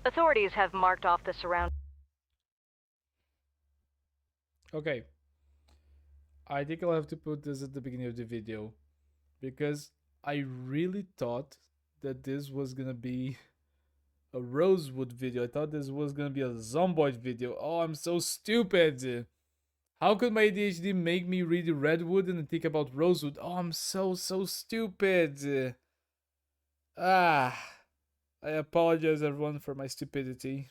Authorities have marked off the surrounding. Okay, I think I'll have to put this at the beginning of the video because I really thought that this was gonna be a Rosewood video. I thought this was gonna be a Zomboid video. Oh, I'm so stupid. How could my ADHD make me read Redwood and think about Rosewood? Oh, I'm so stupid. Ah, I apologize everyone for my stupidity.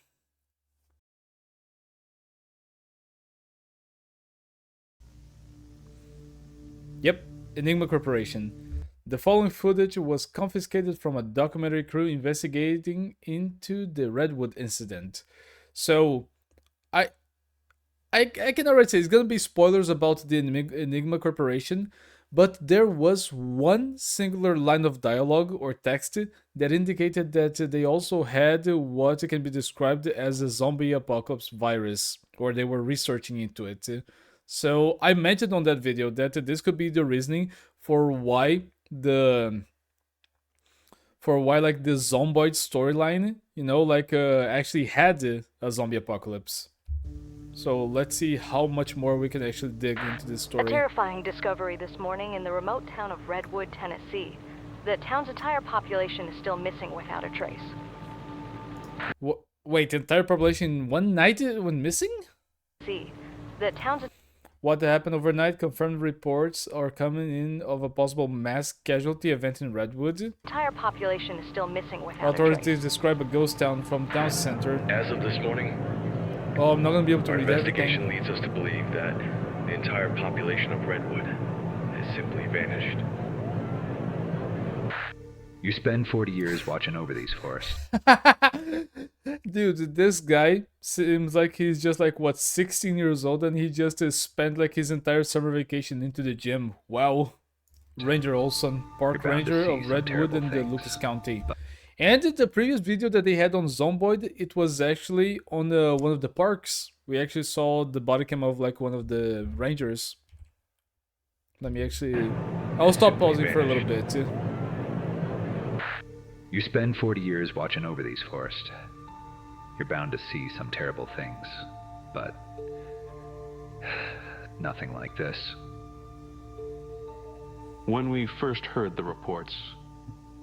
Yep, Enigma Corporation. The following footage was confiscated from a documentary crew investigating into the Redwood incident. So, I I can already say it's gonna be spoilers about the Enigma Corporation, but there was one singular line of dialogue or text that indicated that they also had what can be described as a zombie apocalypse virus, or they were researching into it. So I mentioned on that video that this could be the reasoning for why the like the zomboid storyline, like actually had a zombie apocalypse. So let's see how much more we can actually dig into this A story. terrifying discovery this morning in the remote town of Redwood, Tennessee. The town's entire population is still missing without a trace. Wait, the entire population in one night went missing? See, the town's What happened overnight? Confirmed reports are coming in of a possible mass casualty event in Redwood. entire population is still missing without a Authorities trace. describe a ghost town from town center. As of this morning, Oh, I'm not gonna be able to our read investigation everything. leads us to believe that the entire population of Redwood has simply vanished. You spend 40 years watching over these forests. Dude, this guy seems like he's just like what 16 years old, and he just spent like his entire summer vacation into the gym. Wow. Ranger Olson, park You're bound to ranger see of some Redwood terrible in the things. Lucas County. And the previous video that they had on Zomboid, it was actually on one of the parks. We actually saw the body cam of like one of the rangers. Let me actually. I'll stop pausing for a little bit. You spend 40 years watching over these forests. You're bound to see some terrible things, but nothing like this. When we first heard the reports,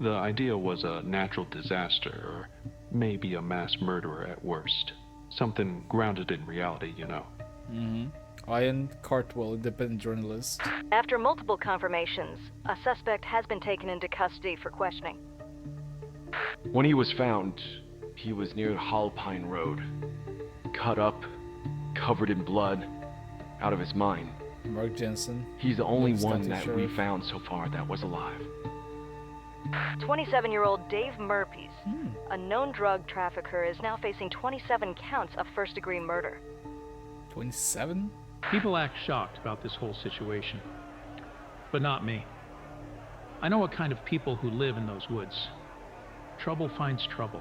the idea was a natural disaster or maybe a mass murderer at worst. Something grounded in reality, you know. Ian Cartwell, independent journalist. After multiple confirmations, a suspect has been taken into custody for questioning. When he was found, he was near Holpine Road, cut up, covered in blood, out of his mind. Mark Jensen. He's the only Lucas one County that Sheriff. we found so far that was alive. 27-year-old Dave Murphy, a known drug trafficker, is now facing 27 counts of first-degree murder. 27? People act shocked about this whole situation, but not me. I know what kind of people who live in those woods. Trouble finds trouble.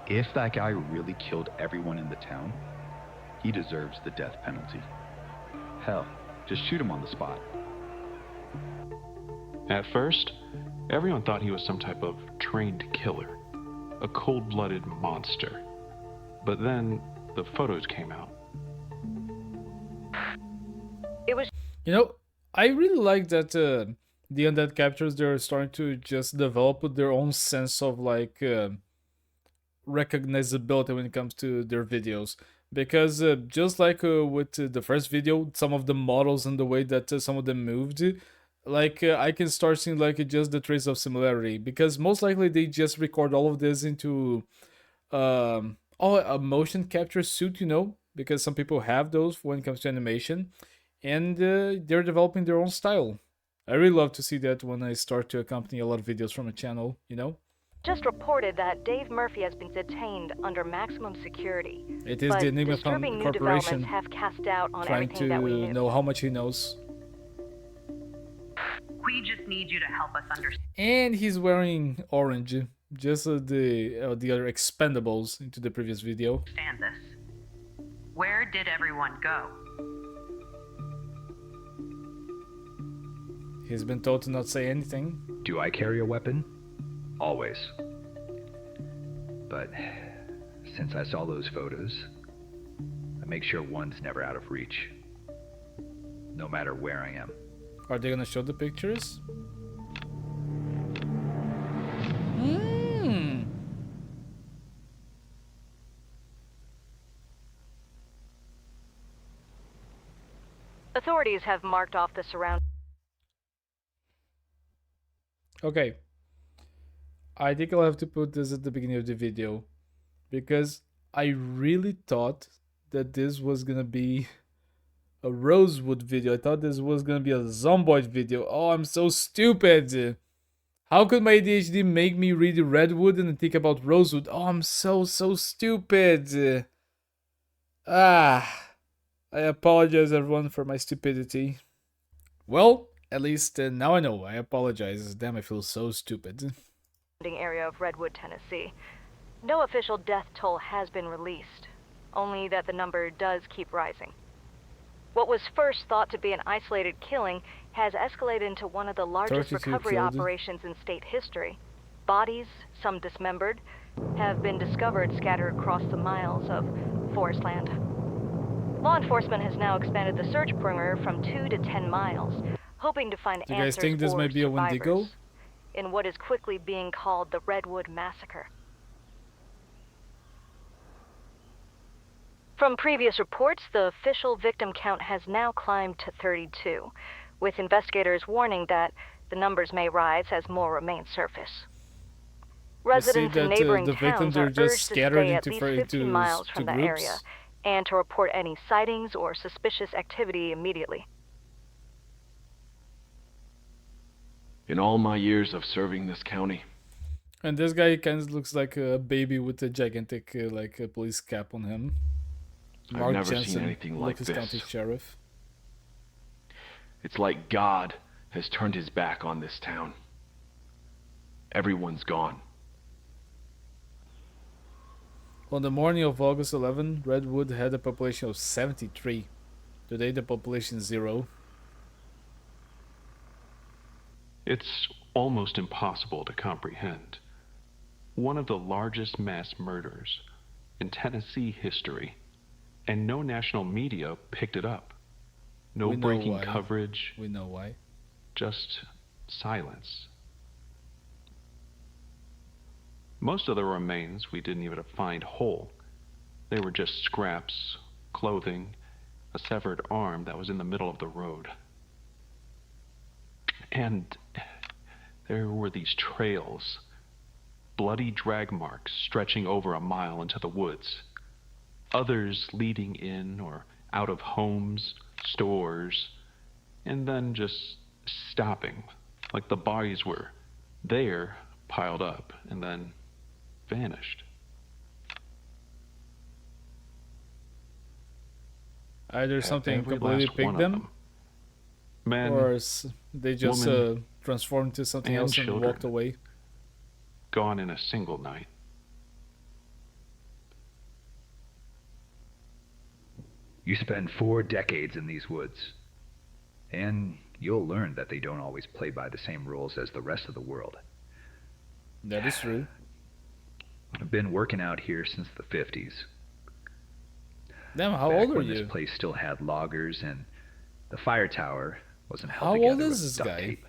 If that guy really killed everyone in the town, he deserves the death penalty. Hell, just shoot him on the spot. At first, everyone thought he was some type of trained killer, a cold-blooded monster. But then the photos came out. It was I really like that the undead captures, they're starting to just develop their own sense of like recognizability when it comes to their videos. Because just like with the first video, some of the models and the way that some of them moved, like I can start seeing like just the trace of similarity. Because most likely they just record all of this into a motion capture suit, because some people have those when it comes to animation, and they're developing their own style. I really love to see that when I start to accompany a lot of videos from a channel. just reported that Dave Murphy has been detained under maximum security. It is But the Enigma disturbing new Corporation developments have cast doubt on trying everything that we to knew. know how much he knows. We just need you to help us understand And he's wearing orange, just the other Expendables into the previous video. this. Where did everyone go? He's been told to not say anything. Do I carry a weapon? Always. but since I saw those photos, I make sure one's never out of reach, no matter where I am. Are they gonna show the pictures? Hmm. Authorities have marked off the surroundings. Okay. I think I'll have to put this at the beginning of the video because I really thought that this was gonna be a Rosewood video. I thought this was gonna be a Zomboid video. Oh, I'm so stupid. How could my ADHD make me read Redwood and then think about Rosewood? Oh, I'm so stupid. I apologize everyone for my stupidity. Well, at least now I know. I apologize. Damn, I feel so stupid. Area of Redwood, Tennessee. No official death toll has been released, only that the number does keep rising. What was first thought to be an isolated killing has escalated into one of the largest 32 recovery killed. operations in state history. Bodies, some dismembered, have been discovered scattered across the miles of forest land. Law enforcement has now expanded the search perimeter from 2 to 10 miles, hoping to find Do you guys answers think this or might be a survivors Wendigo? in what is quickly being called the Redwood Massacre. From previous reports, the official victim count has now climbed to 32, with investigators warning that the numbers may rise as more remain surface. Residents in that, neighboring the victims towns are are just urged to scattered stay at into least fr- 15 into miles s- from to the groups? area and to report any sightings or suspicious activity immediately. In all my years of serving this county, And this guy kind of looks like a baby with a gigantic police cap on him. I've never seen anything like Lucas this. County Sheriff. It's like God has turned his back on this town. Everyone's gone. On the morning of August 11, Redwood had a population of 73. Today the population is 0. It's almost impossible to comprehend. One of the largest mass murders in Tennessee history, and no national media picked it up. No We know breaking why. coverage, We know why. just silence. Most of the remains we didn't even find whole. They were just scraps, clothing, a severed arm that was in the middle of the road. And there were these trails, bloody drag marks stretching over a mile into the woods, others leading in or out of homes, stores, and then just stopping, like the bodies were there, piled up, and then vanished. Either something Every completely last picked one of them, Men, or they just woman, transformed into something and else and children. walked away. gone in a single night. You spend 4 decades in these woods, and you'll learn that they don't always play by the same rules as the rest of the world. That is true. I've been working out here since the 50s. Damn, how Back old are when you? this place still had loggers and the fire tower wasn't held How together old is with this duct guy? tape.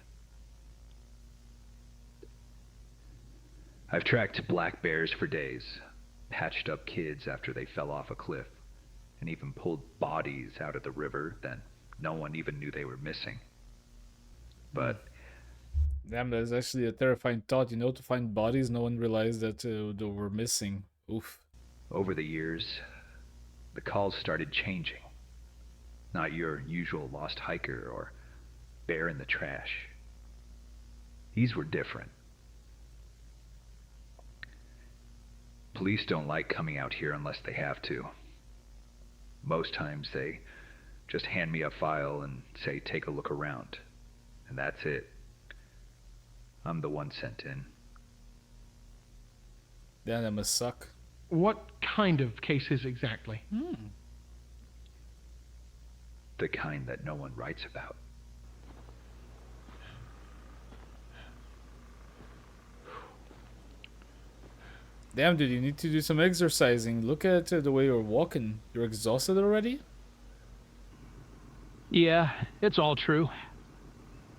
I've tracked black bears for days, patched up kids after they fell off a cliff, and even pulled bodies out of the river that no one even knew they were missing. But Damn, that is actually a terrifying thought. To find bodies, no one realized that they were missing. Oof. over the years, the calls started changing. Not your usual lost hiker or bear in the trash. These were different. Police don't like coming out here unless they have to. Most times they just hand me a file and say, take a look around. And that's it. I'm the one sent in. Damn, that must suck. What kind of cases exactly? The kind that no one writes about. Damn, dude, you need to do some exercising. Look at the way you're walking. You're exhausted already? Yeah, it's all true.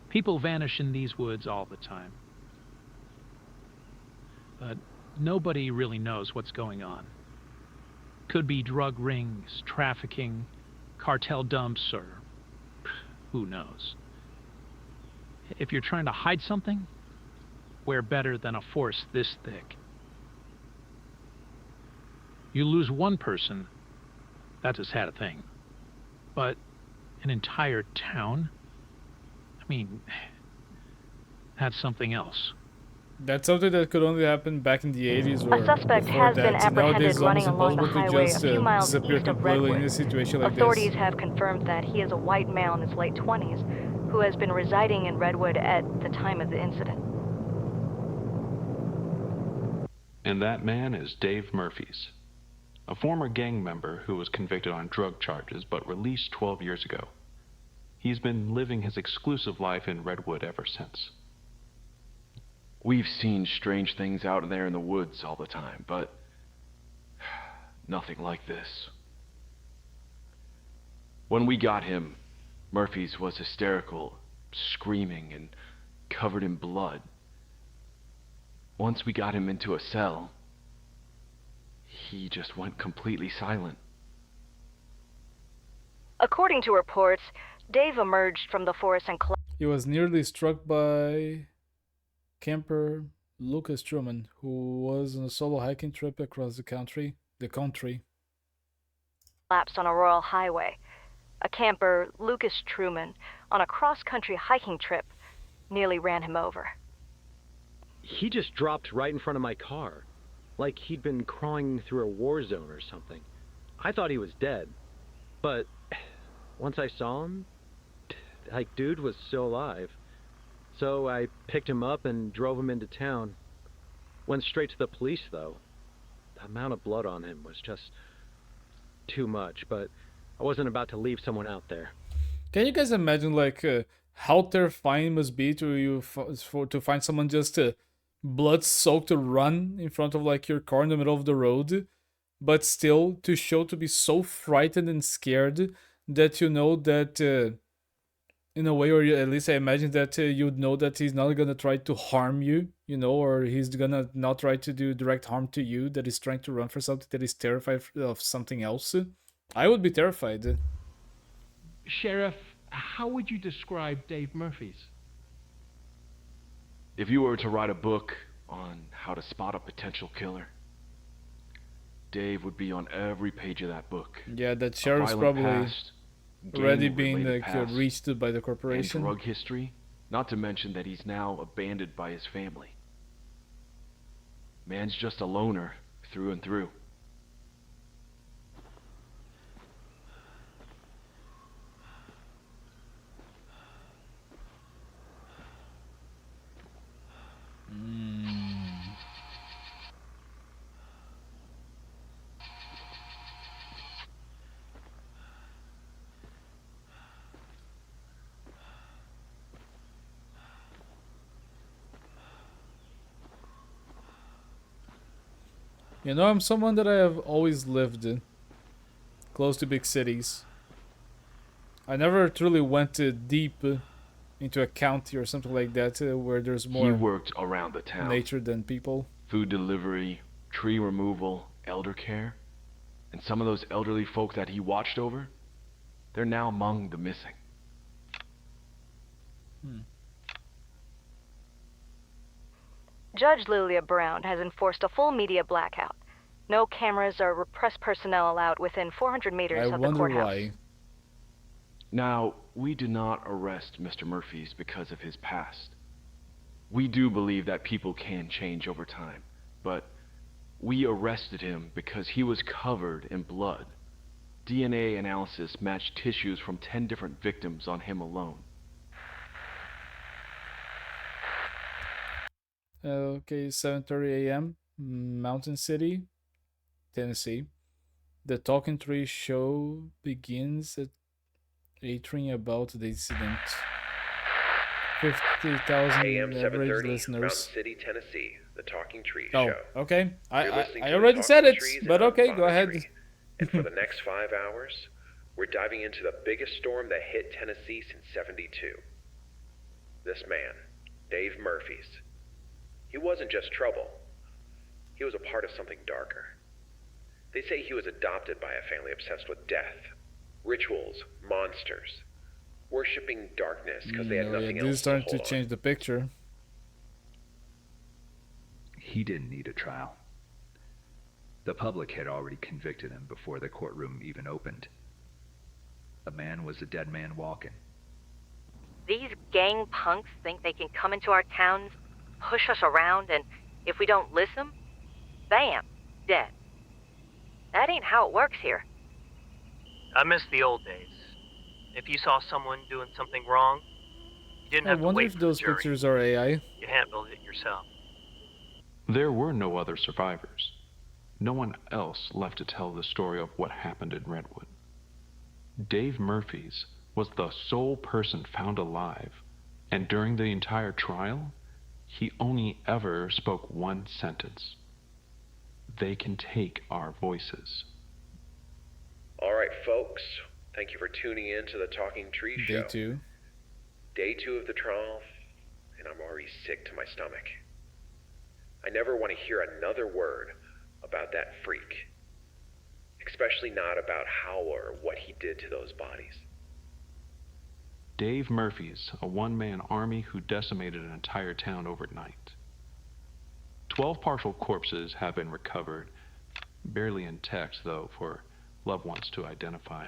People vanish in these woods all the time. But nobody really knows what's going on. Could be drug rings, trafficking, cartel dumps, or who knows. If you're trying to hide something, where better than a force this thick? You lose one person, that's a sad thing. But an entire town? I mean, that's something else. That's something that could only happen back in the 80s or A suspect before has that. been apprehended Nowadays, it's running almost along the impossible to highway a just few miles disappear east of completely in Redwood. a situation like Authorities this. have confirmed that he is a white male in his late 20s who has been residing in Redwood at the time of the incident. And that man is Dave Murphys, a former gang member who was convicted on drug charges but released 12 years ago. He's been living his exclusive life in Redwood ever since. We've seen strange things out there in the woods all the time, but nothing like this. When we got him, Murphys was hysterical, screaming and covered in blood. Once we got him into a cell, he just went completely silent. According to reports, Dave emerged from the forest and He was nearly struck by camper Lucas Truman, who was on a solo hiking trip across the country. collapsed on a rural highway. A camper, Lucas Truman, on a cross-country hiking trip, nearly ran him over. He just dropped right in front of my car, like he'd been crawling through a war zone or something. I thought he was dead, but once I saw him, like, dude was still alive. So I picked him up and drove him into town. Went straight to the police, though. The amount of blood on him was just too much, but I wasn't about to leave someone out there. Can you guys imagine, like, how terrifying it must be to find someone just blood-soaked to run in front of, like, your car in the middle of the road, but still to show to be so frightened and scared that you know that, in a way, or at least I imagine that you'd know that he's not gonna try to harm you, you know, or he's gonna not try to do direct harm to you, that he's trying to run for something, that he's terrified of something else. I would be terrified. Sheriff, how would you describe Dave Murphys? If you were to write a book on how to spot a potential killer, Dave would be on every page of that book. Yeah, that sheriff's probably past, already being gang-related like past, reached by the and corporation. drug history, not to mention that he's now abandoned by his family. Man's just a loner through and through. You know, I'm someone that I have always lived close to big cities. I never truly went deep into a county or something like that where there's He more worked around the town. nature than people. Food delivery, tree removal, elder care. And some of those elderly folk that he watched over, they're now among the missing. Judge Lilia Brown has enforced a full media blackout. No cameras or press personnel allowed within 400 meters I of the wonder courthouse. why. Now, we did not arrest Mr. Murphys because of his past. We do believe that people can change over time, but we arrested him because he was covered in blood. DNA analysis matched tissues from 10 different victims on him alone. Okay, 7:30 a.m. Mountain City, Tennessee. The Talking Tree show begins at twittering about the incident. 50,000 AM average 7:30, listeners. Mountain City, Tennessee. The Talking Trees Oh, Show. okay. You're listening I to The already said Talking it, Trees, but and I'm okay, go Father ahead. Tree. And for the next 5 hours, we're diving into the biggest storm that hit Tennessee since '72. This man, Dave Murphy's. He wasn't just trouble. He was a part of something darker. They say he was adopted by a family obsessed with death, rituals, monsters, worshipping darkness because they had nothing This else is starting to to hold on. change the picture. He didn't need a trial. The public had already convicted him before the courtroom even opened. A man was a dead man walking. These gang punks think they can come into our towns, push us around, and if we don't listen, bam, dead. That ain't how it works here. I miss the old days. If you saw someone doing something wrong, you didn't I have to wonder wait if for the those jury. pictures are AI. You handled it yourself. There were no other survivors. No one else left to tell the story of what happened in Redwood. Dave Murphy's was the sole person found alive, and during the entire trial, he only ever spoke one sentence. They can take our voices. All right, folks. Thank you for tuning in to the Talking Trees Show. Day 2. Day 2 of the trial, and I'm already sick to my stomach. I never want to hear another word about that freak. Especially not about how or what he did to those bodies. Dave Murphy's a one-man army who decimated an entire town overnight. 12 partial corpses have been recovered, barely intact though for loved ones to identify.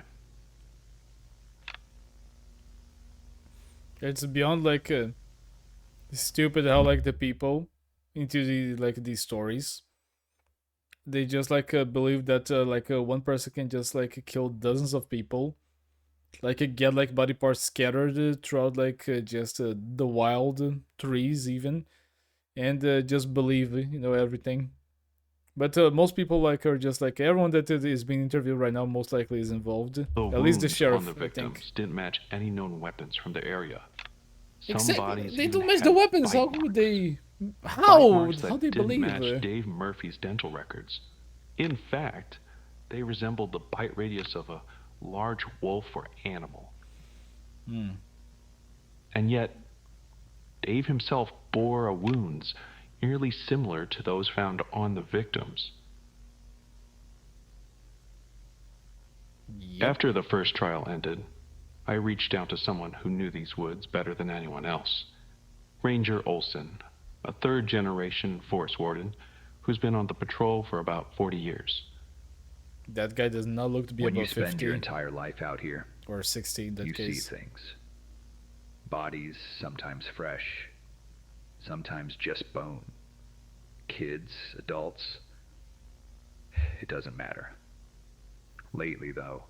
It's beyond like stupid how like the people into the like these stories. They just like believe that one person can just like kill dozens of people, like get like body parts scattered throughout like just the wild trees even, and just believe everything. But most people like are just like everyone that is being interviewed right now most likely is involved. The At least the wounds sheriff, on the I think. victims didn't match any known weapons from the area. Some Exactly. bodies They even don't match had the weapons. bite How marks. would they? Bite How? marks How that they didn't believe? match Dave Murphy's dental records. In fact, they resembled the bite radius of a large wolf or animal. And yet, Dave himself bore wounds eerily similar to those found on the victims. After the first trial ended, I reached out to someone who knew these woods better than anyone else. Ranger Olson, a third-generation forest warden who's been on the patrol for about 40 years. That guy does not look to be When you above spend 50 your entire life out here, or 60 in that you case. see things. Bodies, sometimes fresh, sometimes just bone. Kids, adults, it doesn't matter. Lately, though,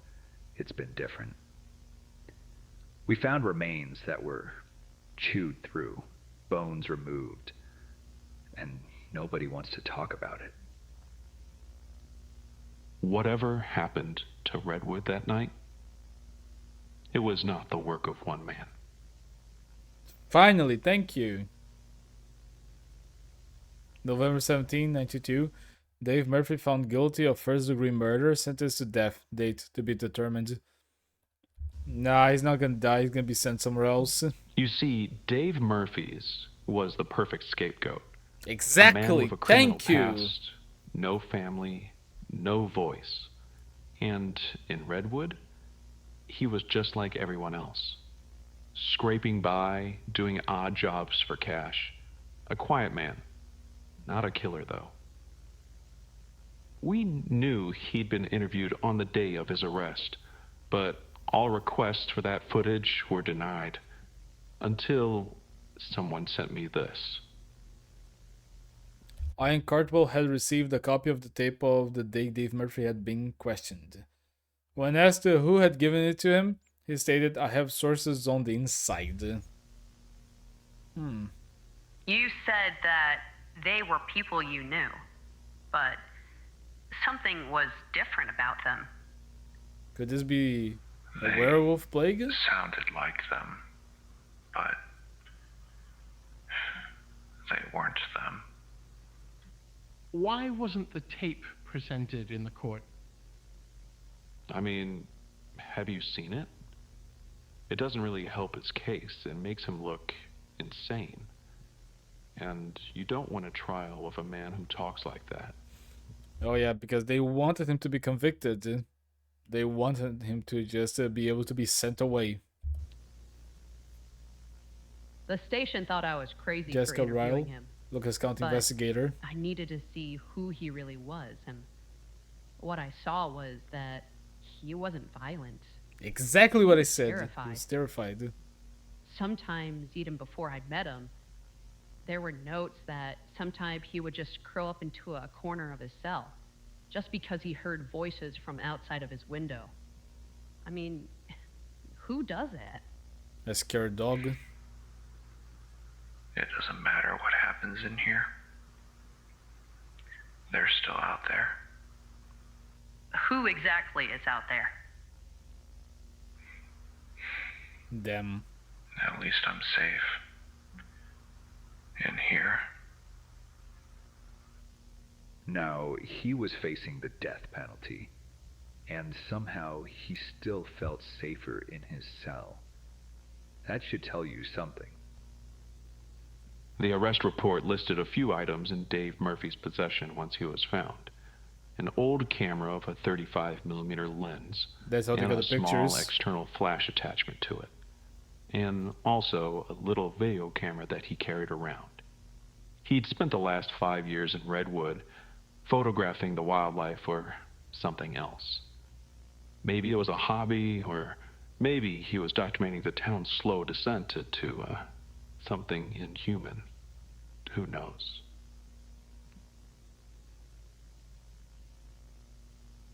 it's been different. We found remains that were chewed through, bones removed, and nobody wants to talk about it. Whatever happened to Redwood that night, it was not the work of one man. Finally, thank you. November 17, 1992. Dave Murphy found guilty of first-degree murder, sentenced to death. Date to be determined. Nah, he's not gonna die. He's gonna be sent somewhere else. You see, Dave Murphy's was the perfect scapegoat. A man Exactly. with a criminal Thank you. past, no family, no voice. And in Redwood, he was just like everyone else. Scraping by, doing odd jobs for cash. A quiet man. Not a killer, though. We knew he'd been interviewed on the day of his arrest, but all requests for that footage were denied. Until someone sent me this. Ian Cartwell had received a copy of the tape of the day Dave Murphy had been questioned. When asked who had given it to him, he stated, "I have sources on the inside." You said that they were people you knew, but something was different about them. Could this be a werewolf plague? Sounded like them, but they weren't them. why wasn't the tape presented in the court? I mean, have you seen it? It doesn't really help his case. It makes him look insane. And you don't want a trial with a man who talks like that. Oh yeah, because they wanted him to be convicted. They wanted him to just be able to be sent away. The station thought I was crazy Jessica for interviewing Ryle, him. Lucas County but investigator. I needed to see who he really was, and what I saw was that he wasn't violent. Exactly what I said. Terrified. He was terrified. Sometimes, even before I'd met him, there were notes that sometimes he would just curl up into a corner of his cell, just because he heard voices from outside of his window. I mean, who does that? A scared dog. It doesn't matter what happens in here. They're still out there. Who exactly is out there? Them. At least I'm safe. In here. Now, he was facing the death penalty, and somehow he still felt safer in his cell. That should tell you something. The arrest report listed a few items in Dave Murphy's possession once he was found. An old camera of a 35mm lens, That's how they and got a the small pictures. external flash attachment to it. And also a little video camera that he carried around. He'd spent the last 5 years in Redwood photographing the wildlife or something else. Maybe it was a hobby, or maybe he was documenting the town's slow descent to something inhuman. Who knows?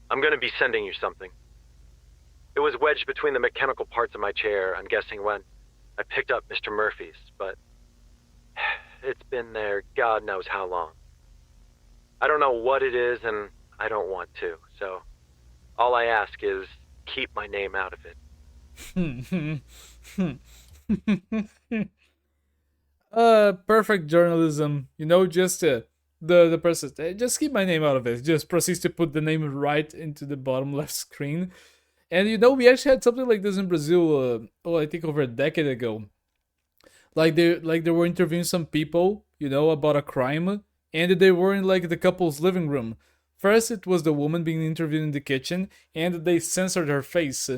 I'm going to be sending you something. It was wedged between the mechanical parts of my chair, I'm guessing, when I picked up Mr. Murphy's, but it's been there God knows how long. I don't know what it is, and I don't want to, so all I ask is keep my name out of it. Perfect journalism. You know, just the person, just keep my name out of it. Just proceeds to put the name right into the bottom left screen. And you know, we actually had something like this in Brazil, I think over a decade ago. Like they were interviewing some people, you know, about a crime, and they were in like the couple's living room. First, it was the woman being interviewed in the kitchen, and they censored her face.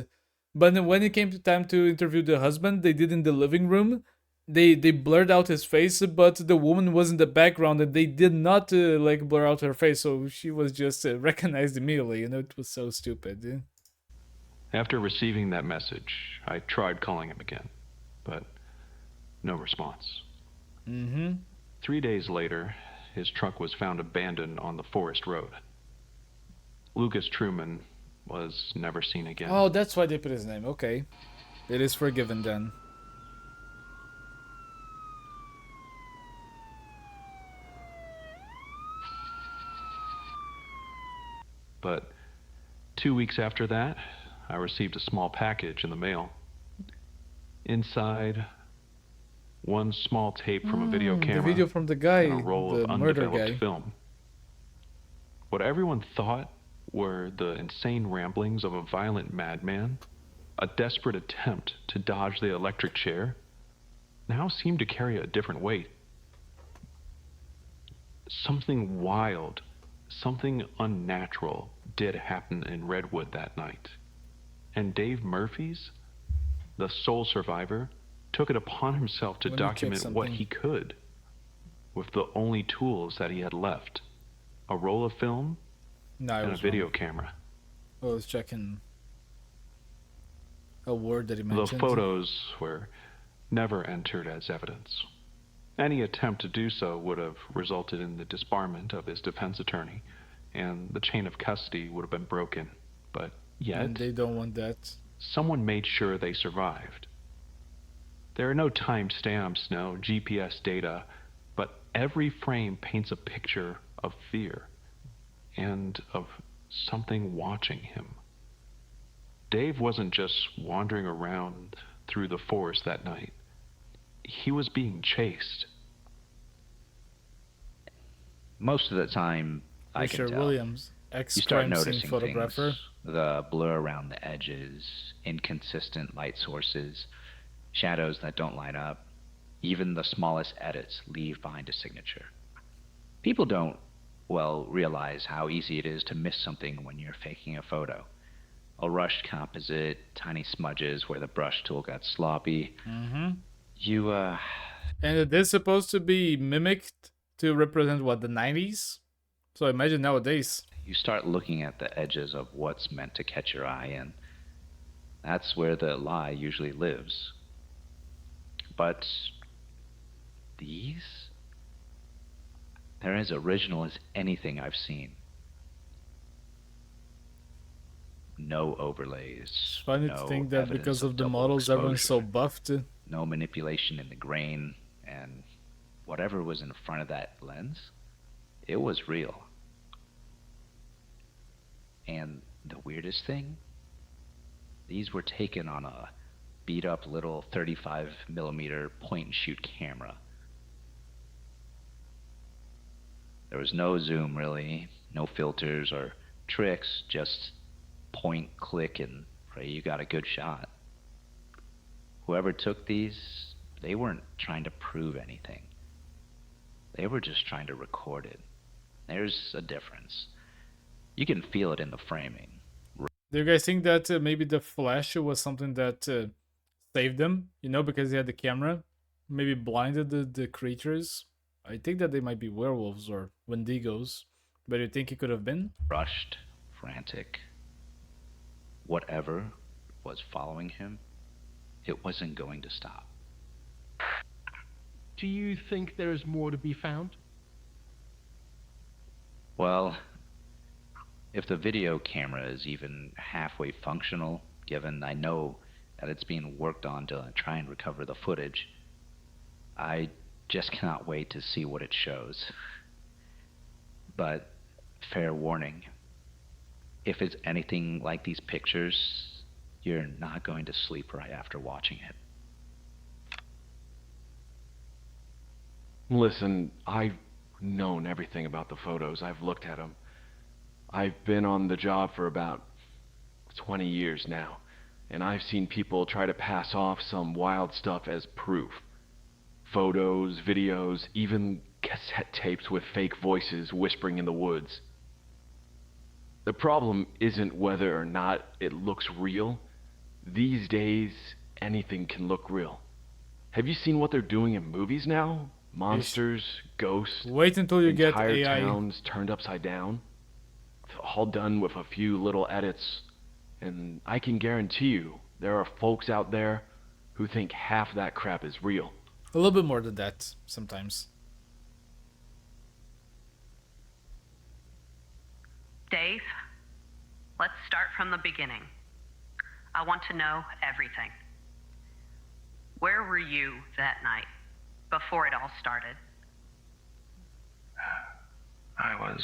But then when it came to time to interview the husband, they did in the living room. They blurred out his face, but the woman was in the background, and they did not like blur out her face, so she was just recognized immediately. You know, it was so stupid. After receiving that message, I tried calling him again, but no response. 3 days later, his truck was found abandoned on the forest road. Lucas Truman was never seen again. Oh, that's why they put his name. Okay. It is forgiven then. But 2 weeks after that, I received a small package in the mail. Inside, one small tape from a video camera. The video from the guy, and a roll the of murder undeveloped guy. film. What everyone thought were the insane ramblings of a violent madman, a desperate attempt to dodge the electric chair, now seemed to carry a different weight. Something wild, something unnatural did happen in Redwood that night. And Dave Murphy's, the sole survivor, took it upon himself to Let me check document what something. he could with the only tools that he had left: a roll of film No, I and a was video wrong. camera. I was checking a word that he The mentioned. photos were never entered as evidence. Any attempt to do so would have resulted in the disbarment of his defense attorney, and the chain of custody would have been broken. But yet, And they don't want that. someone made sure they survived. There are no timestamps, no GPS data, but every frame paints a picture of fear and of something watching him. Dave wasn't just wandering around through the forest that night. He was being chased. Most of the time, I can Richard tell. Williams, You start ex-crime scene noticing photographer. things, the blur around the edges, inconsistent light sources, shadows that don't line up. Even the smallest edits leave behind a signature. People don't, well, realize how easy it is to miss something when you're faking a photo. A rushed composite, tiny smudges where the brush tool got sloppy. Mm-hmm. And it is supposed to be mimicked to represent, what, the 90s? So imagine nowadays. You start looking at the edges of what's meant to catch your eye, and that's where the lie usually lives. But these? They're as original as anything I've seen. No overlays. It's funny no to think that evidence because of the double models, everyone's so exposure, buffed. no manipulation in the grain, and whatever was in front of that lens, it was real. And the weirdest thing, these were taken on a beat up little 35mm point and shoot camera. There was no zoom really, no filters or tricks, just point, click, and pray you got a good shot. Whoever took these, they weren't trying to prove anything. They were just trying to record it. There's a difference. You can feel it in the framing. Do you guys think that maybe the flash was something that saved them? You know, because he had the camera? Maybe blinded the creatures? I think that they might be werewolves or wendigos. But you think it could have been? Rushed, frantic. Whatever was following him, it wasn't going to stop. Do you think there is more to be found? Well, if the video camera is even halfway functional, given I know that it's being worked on to try and recover the footage, I just cannot wait to see what it shows. But fair warning, if it's anything like these pictures, you're not going to sleep right after watching it. Listen, I've known everything about the photos. I've looked at them. I've been on the job for about 20 years now, and I've seen people try to pass off some wild stuff as proof. Photos, videos, even cassette tapes with fake voices whispering in the woods. The problem isn't whether or not it looks real. These days, anything can look real. Have you seen what they're doing in movies now? Monsters, ghosts, wait until you get entire AI. towns turned upside down. All done with a few little edits. And I can guarantee you, there are folks out there who think half that crap is real. A little bit more than that, sometimes. Dave, let's start from the beginning. I want to know everything. Where were you that night, before it all started? I was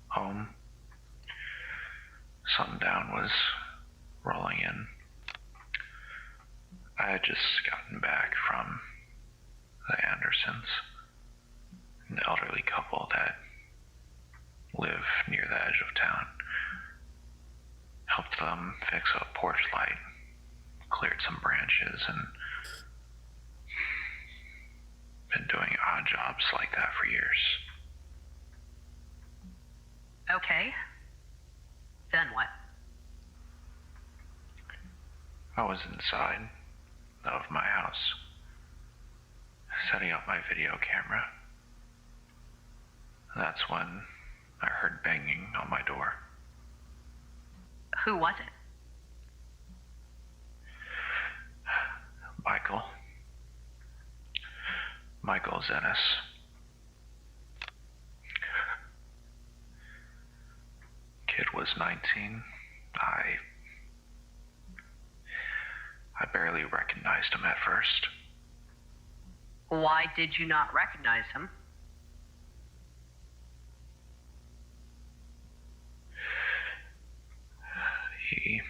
home. Sundown was rolling in. I had just gotten back from the Andersons, an elderly couple that live near the edge of town. Helped them fix a porch light, cleared some branches, and been doing odd jobs like that for years. Okay. Then what? I was inside of my house, setting up my video camera. That's when I heard banging on my door. Who was it? Michael Zenas. Kid was 19. I barely recognized him at first. Why did you not recognize him? He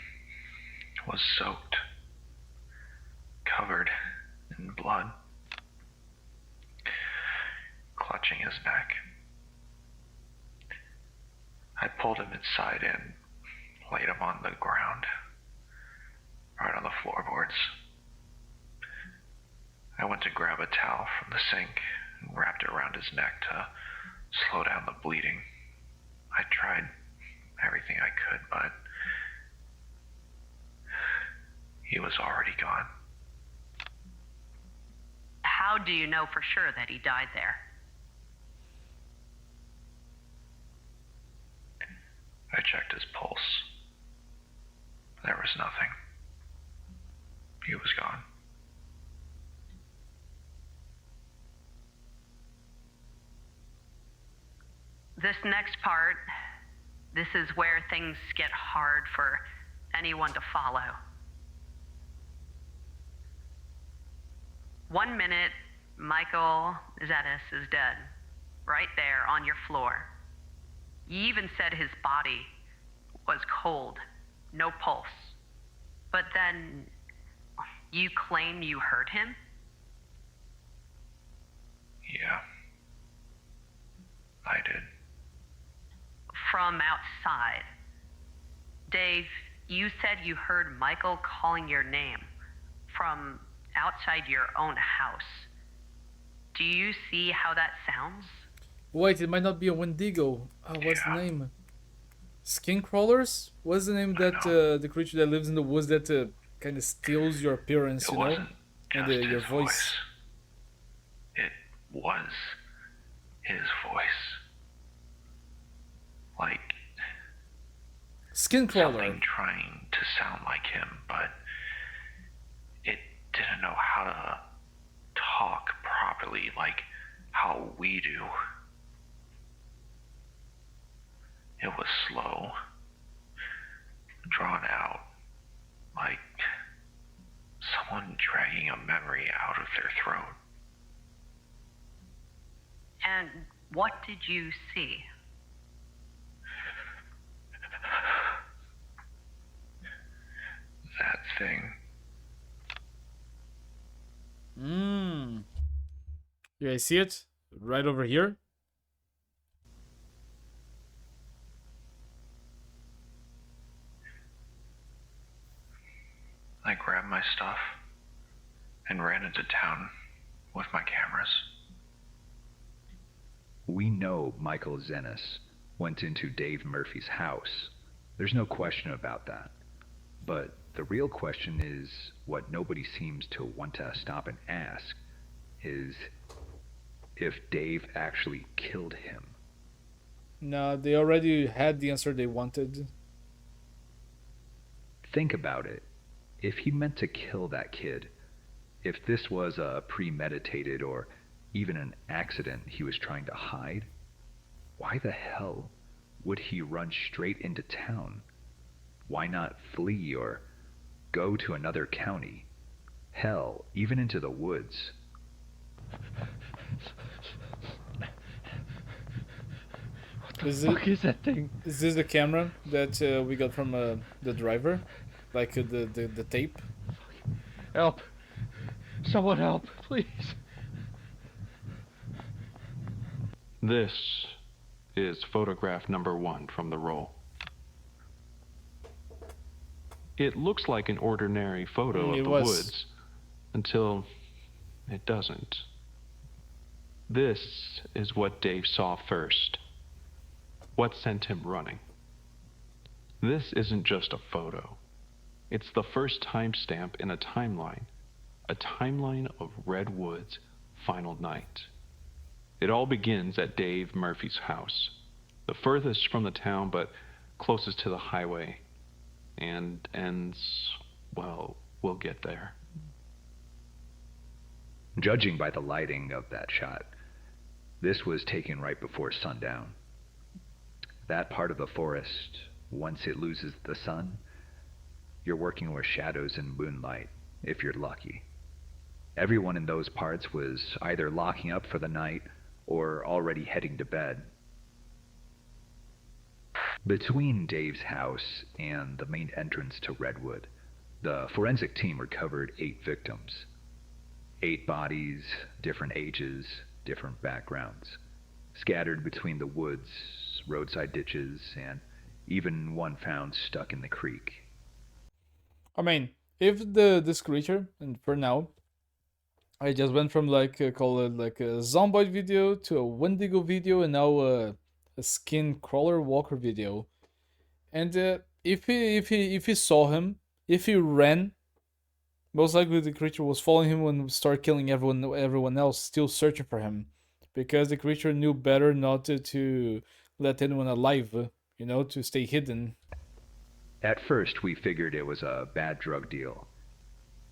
was soaked, covered in blood, clutching his neck, I pulled him inside and laid him on the ground, right on the floorboards. I went to grab a towel from the sink and wrapped it around his neck to slow down the bleeding. I tried everything I could, but he was already gone. How do you know for sure that he died there? I checked his pulse. There was nothing. He was gone. This next part, this is where things get hard for anyone to follow. 1 minute, Michael Zennis is dead, right there on your floor. You even said his body was cold, no pulse. But then you claim you heard him? Yeah, I did. From outside. Dave, you said you heard Michael calling your name from outside your own house. Do you see how that sounds? Wait, it might not be a Wendigo. What's the name? Skin crawlers? What's the name that the creature that lives in the woods that kind of steals your appearance, you know, and your voice? It was his voice. Like Skin crawler. Something trying to sound like him, but it didn't know how to talk properly like how we do. It was slow, drawn out, like someone dragging a memory out of their throat. And what did you see? That thing. You guys see it? Right over here? I grabbed my stuff and ran into town with my cameras. We know Michael Zennis went into Dave Murphy's house. There's no question about that. But the real question is, what nobody seems to want to stop and ask, is if Dave actually killed him. No, they already had the answer they wanted. Think about it. If he meant to kill that kid, if this was a premeditated or even an accident he was trying to hide, why the hell would he run straight into town? Why not flee or go to another county? Hell, even into the woods. What the fuck is that thing? Is this the camera that we got from the driver? Like the tape? Help. Someone help, please. This is photograph number 1 from the roll. It looks like an ordinary photo of the woods until it doesn't. This is what Dave saw first. What sent him running. This isn't just a photo. It's the first timestamp in a timeline of Redwood's final night. It all begins at Dave Murphy's house, the furthest from the town but closest to the highway, and ends, well, we'll get there. Judging by the lighting of that shot, this was taken right before sundown. That part of the forest, once it loses the sun, you're working with shadows and moonlight, if you're lucky. Everyone in those parts was either locking up for the night or already heading to bed. Between Dave's house and the main entrance to Redwood, the forensic team recovered 8 victims. 8 bodies, different ages, different backgrounds, scattered between the woods, roadside ditches, and even one found stuck in the creek. I mean, if this creature, and for now, I just went from call it like a Zomboid video to a Wendigo video, and now a skin crawler walker video. And if he saw him, if he ran, most likely the creature was following him and started killing everyone else, still searching for him, because the creature knew better not to let anyone alive, to stay hidden. At first, we figured it was a bad drug deal.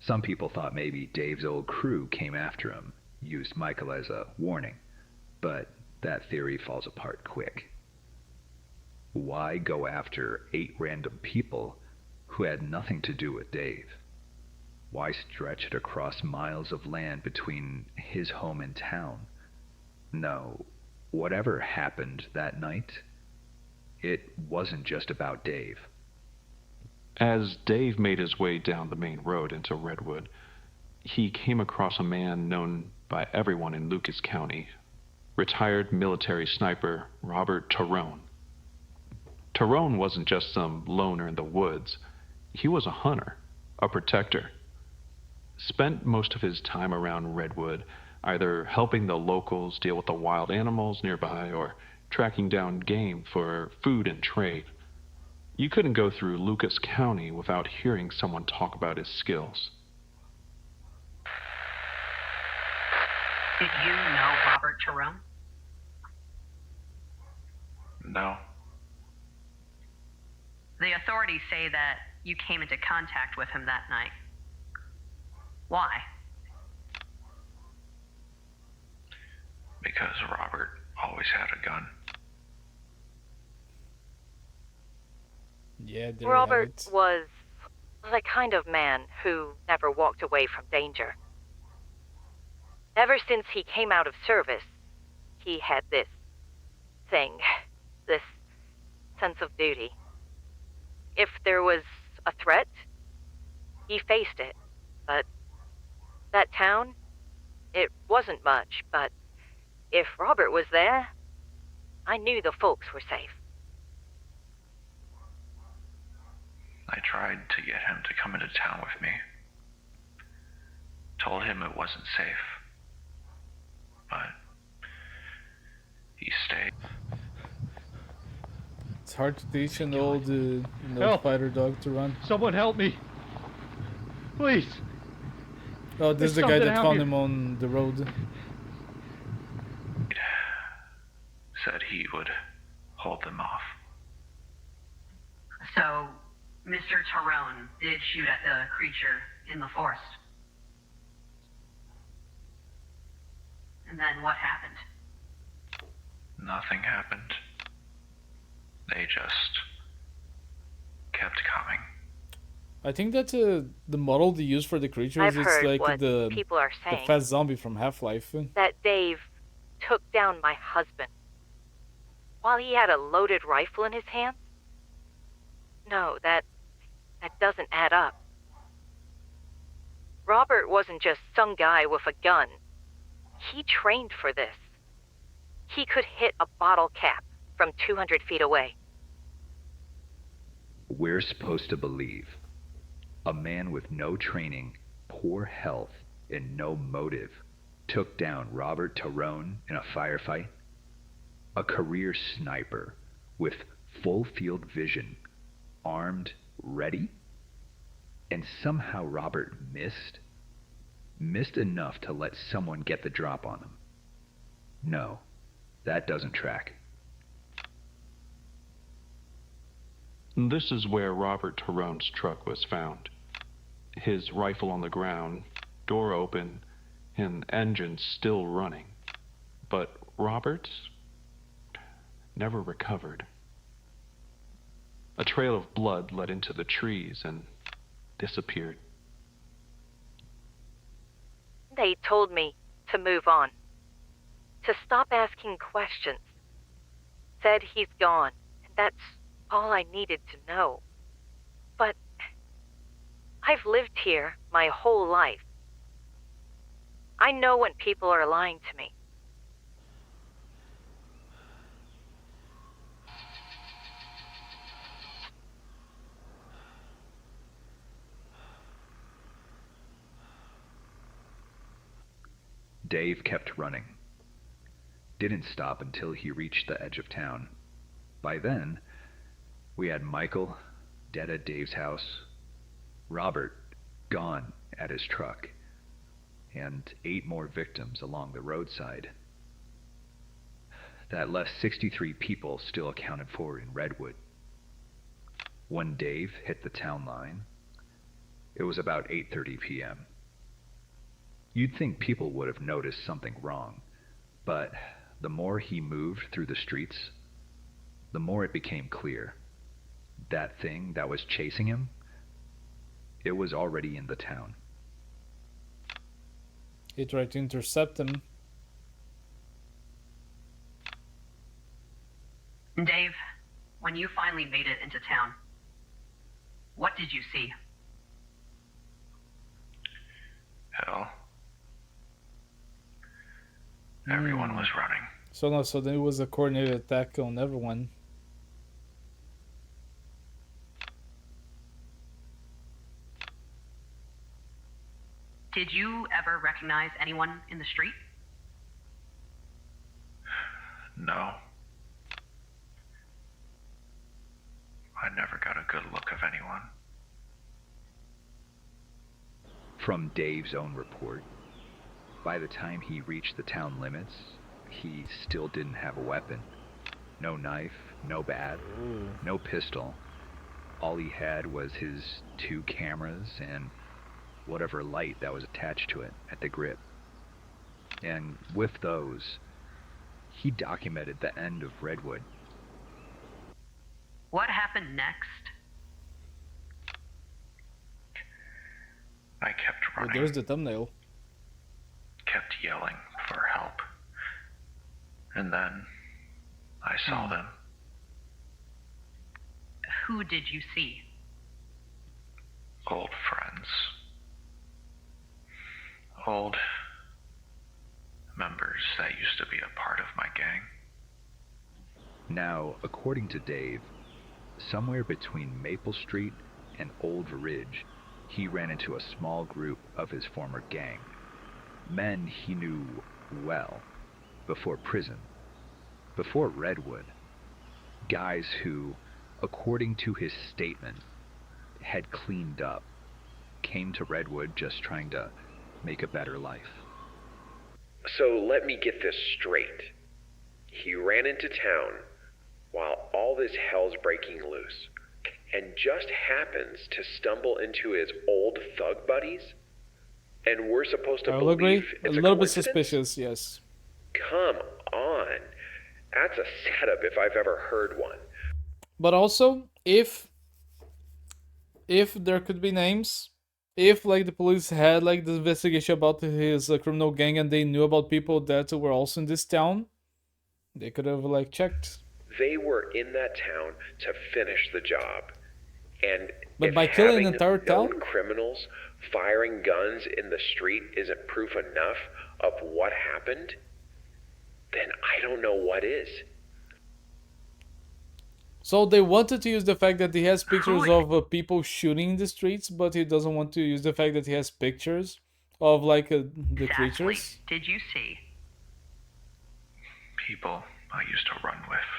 Some people thought maybe Dave's old crew came after him, used Michael as a warning, but that theory falls apart quick. Why go after 8 random people who had nothing to do with Dave? Why stretch it across miles of land between his home and town? No, whatever happened that night, it wasn't just about Dave. As Dave made his way down the main road into Redwood, he came across a man known by everyone in Lucas County, retired military sniper Robert Tyrone. Tyrone wasn't just some loner in the woods. He was a hunter, a protector. Spent most of his time around Redwood, either helping the locals deal with the wild animals nearby or tracking down game for food and trade. You couldn't go through Lucas County without hearing someone talk about his skills. Did you know Robert Tyrone? No. The authorities say that you came into contact with him that night. Why? Because Robert always had a gun. Yeah, Robert was the kind of man who never walked away from danger. Ever since he came out of service, he had this thing, this sense of duty. If there was a threat, he faced it. But that town, it wasn't much, but if Robert was there, I knew the folks were safe. I tried to get him to come into town with me. Told him it wasn't safe. But he stayed. It's hard to teach an old Help. fighter dog to run. Someone help me. Please. Oh, this is the guy something that out found here. him on the road. Said he would hold them off. So, Mr. Tyrone did shoot at the creature in the forest. And then what happened? Nothing happened. They just kept coming. I think that the model they use for the creatures I've is heard like what the people are the saying. fast zombie from Half-Life. That Dave took down my husband while he had a loaded rifle in his hand? No, that doesn't add up. Robert wasn't just some guy with a gun. He trained for this. He could hit a bottle cap from 200 feet away. We're supposed to believe a man with no training, poor health, and no motive took down Robert Tyrone in a firefight? A career sniper with full field vision, armed, ready? And somehow Robert missed enough to let someone get the drop on him. No, that doesn't track. This is where Robert Tyrone's truck was found. His rifle on the ground, door open, and engine still running. But Robert never recovered. A trail of blood led into the trees and disappeared. They told me to move on, to stop asking questions. Said he's gone, and that's all I needed to know. But I've lived here my whole life. I know when people are lying to me. Dave kept running. Didn't stop until he reached the edge of town. By then, we had Michael dead at Dave's house, Robert gone at his truck, and 8 more victims along the roadside. That left 63 people still accounted for in Redwood. When Dave hit the town line, it was about 8:30 p.m. You'd think people would have noticed something wrong, but the more he moved through the streets, the more it became clear. That thing that was chasing him, it was already in the town. He tried to intercept him. Dave, when you finally made it into town, what did you see? Hell. Everyone was running. So then it was a coordinated attack on everyone. Did you ever recognize anyone in the street? No. I never got a good look of anyone. From Dave's own report, by the time he reached the town limits, he still didn't have a weapon. No knife, no bat, no pistol. All he had was his 2 cameras and whatever light that was attached to it at the grip. And with those, he documented the end of Redwood. What happened next? I kept Well, running, there's the thumbnail. kept yelling for help. And then I saw them. Who did you see? Old friends. Old members that used to be a part of my gang. Now, according to Dave, somewhere between Maple Street and Old Ridge, he ran into a small group of his former gang. Men he knew well before prison, before Redwood. Guys who, according to his statement, had cleaned up, came to Redwood just trying to make a better life. So let me get this straight. He ran into town while all this hell's breaking loose, and just happens to stumble into his old thug buddies? And we're supposed to I will agree. believe A it's little bit coincidence? suspicious, yes. Come on. That's a setup if I've ever heard one. But also, if there could be names, if like the police had like the investigation about his criminal gang and they knew about people that were also in this town, they could have like checked. They were in that town to finish the job. And But if by killing an having entire known town? criminals firing guns in the street isn't proof enough of what happened, then I don't know what is. So they wanted to use the fact that he has pictures of people shooting in the streets, but he doesn't want to use the fact that he has pictures of like the creatures. Did you see? People I used to run with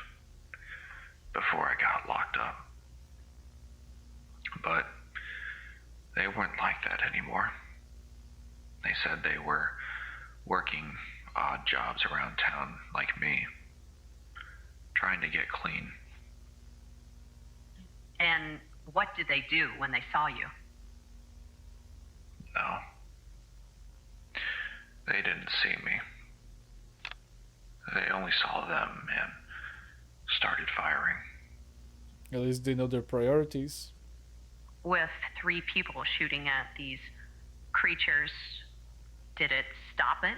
before I got locked up. But they weren't like that anymore. They said they were working odd jobs around town like me, trying to get clean. And what did they do when they saw you? No. They didn't see me. They only saw them and started firing. At least they know their priorities. With 3 people shooting at these creatures, did it stop it?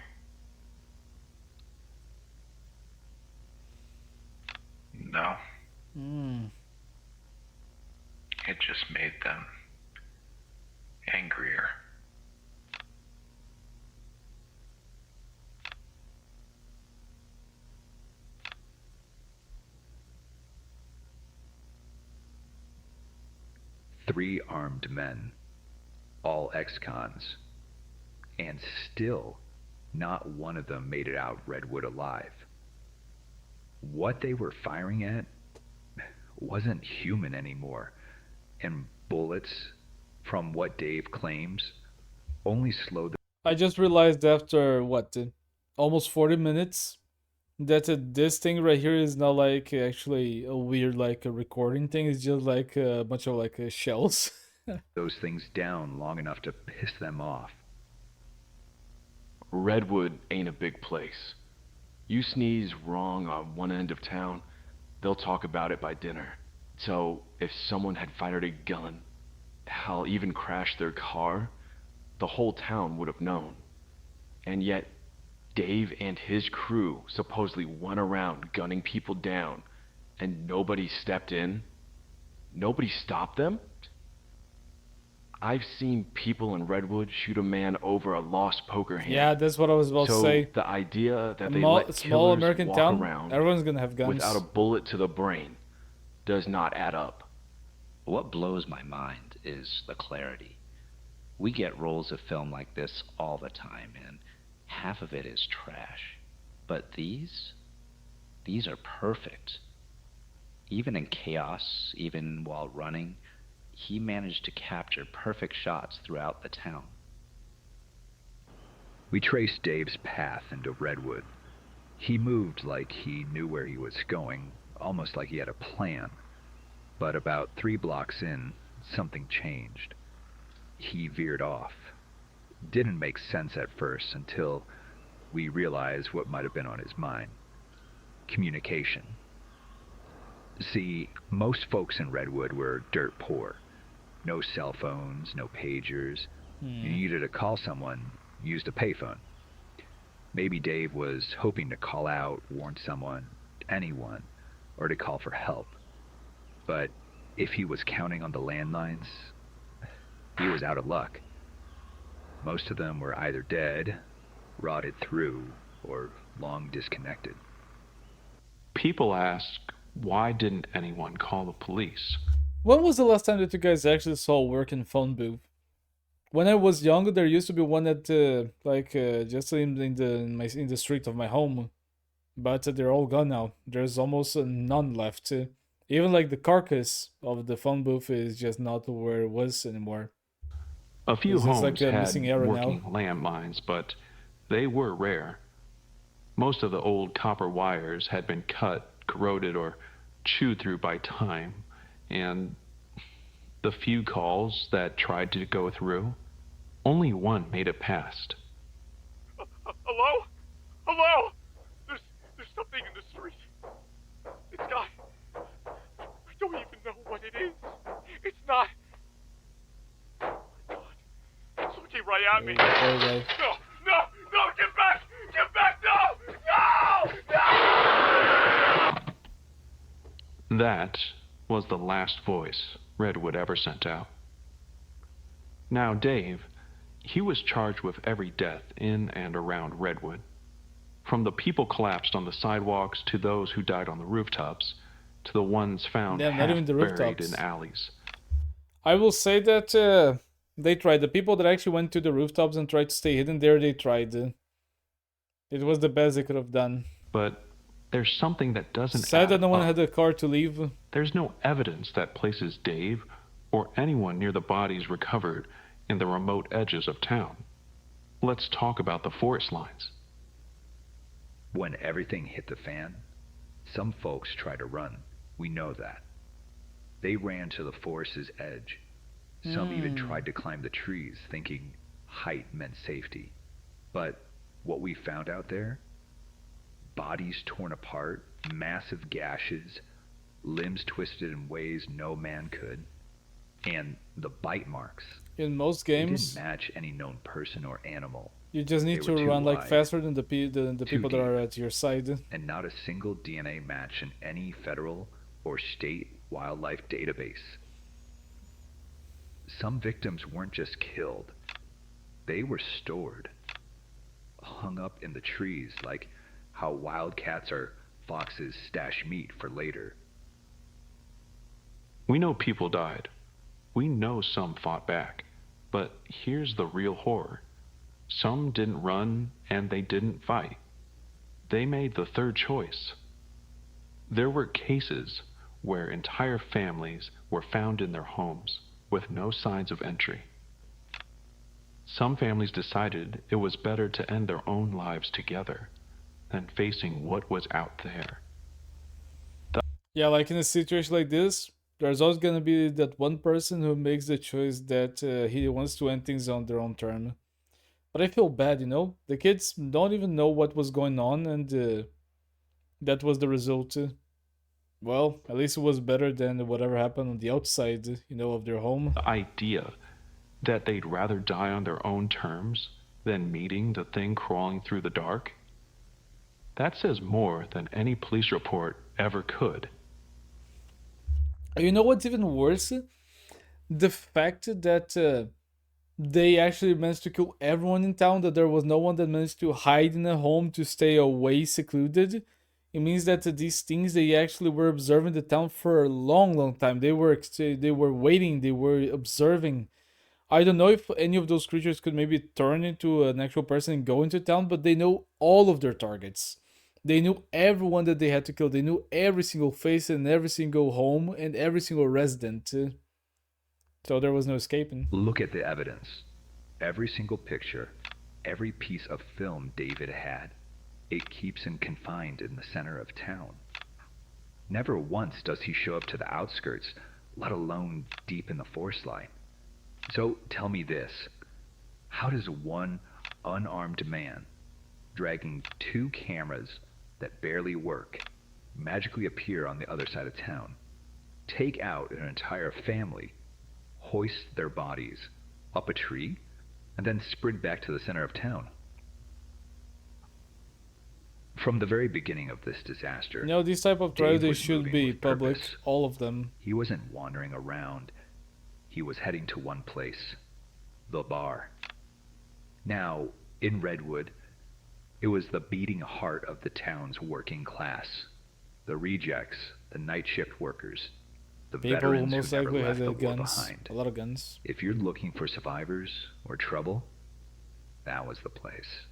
No. Hmm. It just made them angrier. Three armed men, all ex-cons, and still Not one of them made it out Redwood alive. What they were firing at wasn't human anymore, and bullets, from what Dave claims, only slowed the... I just realized after, what, almost 40 minutes, that this thing right here is not like actually a weird like a recording thing. It's just like a bunch of like shells. those things down long enough to piss them off. Redwood ain't a big place. You sneeze wrong on one end of town, they'll talk about it by dinner. So if someone had fired a gun, hell, even crashed their car, the whole town would have known. And yet, Dave and his crew supposedly went around gunning people down, and nobody stepped in? Nobody stopped them? I've seen people in Redwood shoot a man over a lost poker hand. Yeah, that's what I was about to say. So the idea that they Small let killers American walk town, around everyone's gonna have guns without a bullet to the brain does not add up. What blows my mind is the clarity. We get rolls of film like this all the time, and half of it is trash. But these are perfect. Even in chaos, even while running, he managed to capture perfect shots throughout the town. We traced Dave's path into Redwood. He moved like he knew where he was going, almost like he had a plan. But about 3 blocks in, something changed. He veered off. Didn't make sense at first until we realized what might have been on his mind. Communication. See, most folks in Redwood were dirt poor. No cell phones, no pagers. You needed to call someone, used a payphone. Maybe Dave was hoping to call out, warn someone, anyone, or to call for help. But if he was counting on the landlines, he was out of luck. Most of them were either dead, rotted through, or long disconnected. People ask, why didn't anyone call the police? When was the last time that you guys actually saw a working phone booth? When I was younger, there used to be one at just in the street of my home, but they're all gone now. There's almost none left. Even like the carcass of the phone booth is just not where it was anymore. A few It's homes like a had missing area working now. landlines, but they were rare. Most of the old copper wires had been cut, corroded, or chewed through by time, and the few calls that tried to go through, only one made it past. Hello? Hello? There's something in the street. It's not... I don't even know what it is. It's not... Oh my God. It's looking right at me. Okay. No, get back! Get back, no! That was the last voice Redwood ever sent out. Now Dave, he was charged with every death in and around Redwood. From the people collapsed on the sidewalks to those who died on the rooftops, to the ones found Yeah, not half even the buried rooftops. in alleys. I will say that they tried. The people that actually went to the rooftops and tried to stay hidden there, they tried. It was the best they could have done. But there's something that doesn't Sad that add no one up. had a car to leave. There's no evidence that places Dave or anyone near the bodies recovered in the remote edges of town. Let's talk about the forest lines. When everything hit the fan, some folks tried to run. We know that. They ran to the forest's edge. Some even tried to climb the trees, thinking height meant safety. But what we found out there? Bodies torn apart, massive gashes, limbs twisted in ways no man could, and the bite marks. In most They games, didn't match any known person or animal. you just need They to were too run like wide, faster than the too people that deep. are at your side. And not a single DNA match in any federal or state wildlife database. Some victims weren't just killed, they were stored, hung up in the trees like how wildcats or foxes stash meat for later. We know people died. We know some fought back. But here's the real horror. Some didn't run and they didn't fight. They made the third choice. There were cases where entire families were found in their homes with no signs of entry. Some families decided it was better to end their own lives together than facing what was out there. Yeah, like in a situation like this, there's always gonna be that one person who makes the choice that he wants to end things on their own term. But I feel bad, you know? The kids don't even know what was going on, and that was the result. Well, at least it was better than whatever happened on the outside, you know, of their home. The idea that they'd rather die on their own terms than meeting the thing crawling through the dark, that says more than any police report ever could. You know what's even worse? The fact that they actually managed to kill everyone in town, that there was no one that managed to hide in a home to stay away secluded. It means that these things, they actually were observing the town for a long, long time. They were waiting, they were observing. I don't know if any of those creatures could maybe turn into an actual person and go into town, but they know all of their targets. They knew everyone that they had to kill. They knew every single face and every single home and every single resident. So there was no escaping. Look at the evidence. Every single picture, every piece of film David had, it keeps him confined in the center of town. Never once does he show up to the outskirts, let alone deep in the forest line. So tell me this, how does one unarmed man dragging 2 cameras that barely work magically appear on the other side of town, take out an entire family, hoist their bodies up a tree, and then sprint back to the center of town? From the very beginning of this disaster, You know, these type of trials, Dave they was should moving be with public, purpose. all of them. He wasn't wandering around. He was heading to one place, the bar. Now, in Redwood, it was the beating heart of the town's working class. The rejects, the night shift workers, the People who veterans most who never likely left had the war guns, behind. a lot of guns. If you're looking for survivors or trouble, that was the place.